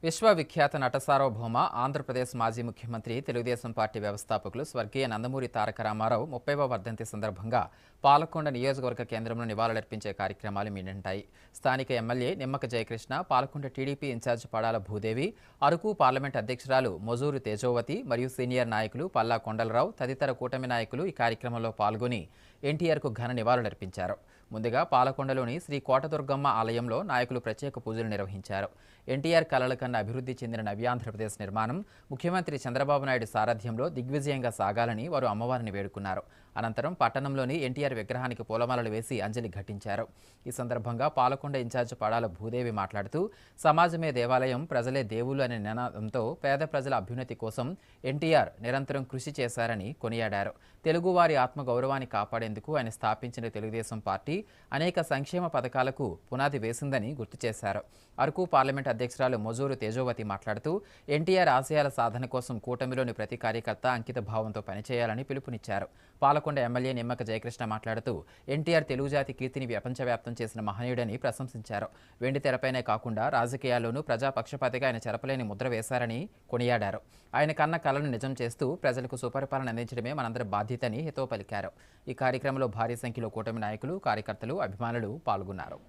విశ్వవిఖ్యాత నట సార్వభౌమ ఆంధ్రప్రదేశ్ మాజీ ముఖ్యమంత్రి తెలుగుదేశం పార్టీ వ్యవస్థాపకులు స్వర్గీయ నందమూరి తారక రామారావు 30వ వర్ధంతి సందర్భంగా పాలకొండ నియోజకవర్గ కేంద్రంలో నివాళులర్పించే కార్యక్రమాలు మిన్నంటాయి. స్థానిక MLA Nimmaka Jayakrishna, Palakonda TDP incharge Padala Bhudevi, Araku parliament అధ్యక్షురాలు మొజూరు తేజోవతి మరియు సీనియర్ నాయకులు పల్లా కొండలరావు తదితర కూటమి నాయకులు ఈ కార్యక్రమంలో పాల్గొని ఎన్టీఆర్కు ఘన నివాళులర్పించారు. ముందుగా పాలకొండలోని శ్రీ కోటదుర్గమ్మ ఆలయంలో నాయకులు ప్రత్యేక పూజలు నిర్వహించారు. ఎన్టీఆర్ కలల కన్నా అభివృద్ధి చెందిన నవ్యాంధ్రప్రదేశ్ నిర్మాణం ముఖ్యమంత్రి చంద్రబాబు నాయుడు సారథ్యంలో దిగ్విజయంగా సాగాలని వారు అమ్మవారిని వేడుకున్నారు. అనంతరం పట్టణంలోని ఎన్టీఆర్ విగ్రహానికి పూలమాలలు వేసి అంజలి ఘటించారు. ఈ సందర్భంగా పాలకొండ ఇన్ఛార్జ్ పడాల భూదేవి మాట్లాడుతూ సమాజమే దేవాలయం, ప్రజలే దేవులు అనే నినాదంతో పేద ప్రజల అభ్యున్నతి కోసం ఎన్టీఆర్ నిరంతరం కృషి చేశారని కొనియాడారు. తెలుగువారి ఆత్మగౌరవాన్ని కాపాడేందుకు ఆయన స్థాపించిన తెలుగుదేశం పార్టీ అనేక సంక్షేమ పథకాలకు పునాది వేసిందని గుర్తు చేశారు. అరకు పార్లమెంట్ అధ్యక్షురాలు మొజూరు తేజోవతి మాట్లాడుతూ ఎన్టీఆర్ ఆశయాల సాధన కోసం కూటమిలోని ప్రతి కార్యకర్త అంకిత భావంతో పనిచేయాలని పిలుపునిచ్చారు. పాలకొండ ఎమ్మెల్యే నిమ్మక జయకృష్ణ మాట్లాడుతూ ఎన్టీఆర్ తెలుగు జాతి కీర్తిని ప్రపంచవ్యాప్తం చేసిన మహనీయుడని ప్రశంసించారు. వెండి తెరపైనే కాకుండా రాజకీయాల్లోనూ ప్రజాపక్షపాతిగా ఆయన చెరపలేని ముద్ర వేశారని కొనియాడారు. ఆయన కన్న కలను నిజం చేస్తూ ప్రజలకు సుపరిపాలన అందించడమే మనందరి బాధ్యతని హితవు పలికారు. ఈ కార్యక్రమంలో భారీ సంఖ్యలో కూటమి నాయకులు, కార్యకర్తలు, అభిమానులు పాల్గొన్నారు.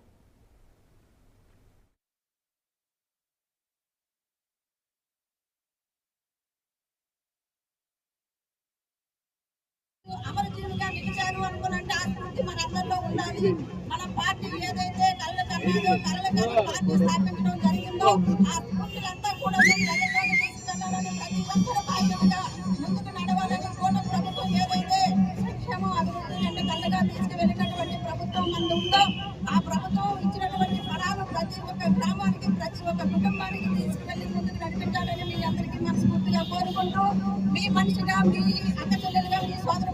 అమరజీవిగా నిలిచారు అనుకున్నంటే ఆ స్ఫూర్తి మనందరిలో ఉండాలి. మన పార్టీ ఏదైతే కళ్ళ కన్నారో పార్టీ స్థాపించడం జరిగిందో ఆ స్ఫూర్తిలంతా కూడా ప్రజల్లోకి తీసుకెళ్లాలని ప్రతి ఒక్కరు బాధ్యతగా ముందుకు నడవాలని కూడా ప్రభుత్వం ఏదైతే సంక్షేమం అభివృద్ధి రెండు కళ్ళగా తీసుకువెళ్ళినటువంటి ప్రభుత్వం మనది ఉందో ఆ ప్రభుత్వం ఇచ్చినటువంటి ఫలాలు ప్రతి ఒక్క గ్రామానికి, ప్రతి ఒక్క కుటుంబానికి తీసుకువెళ్ళి ముందుకు నడిపించాలని మీ అందరికీ మనస్ఫూర్తిగా కోరుకుంటూ మీ మనిషిగా, మీ అక్క చెల్లెలుగా, మీ సోదరు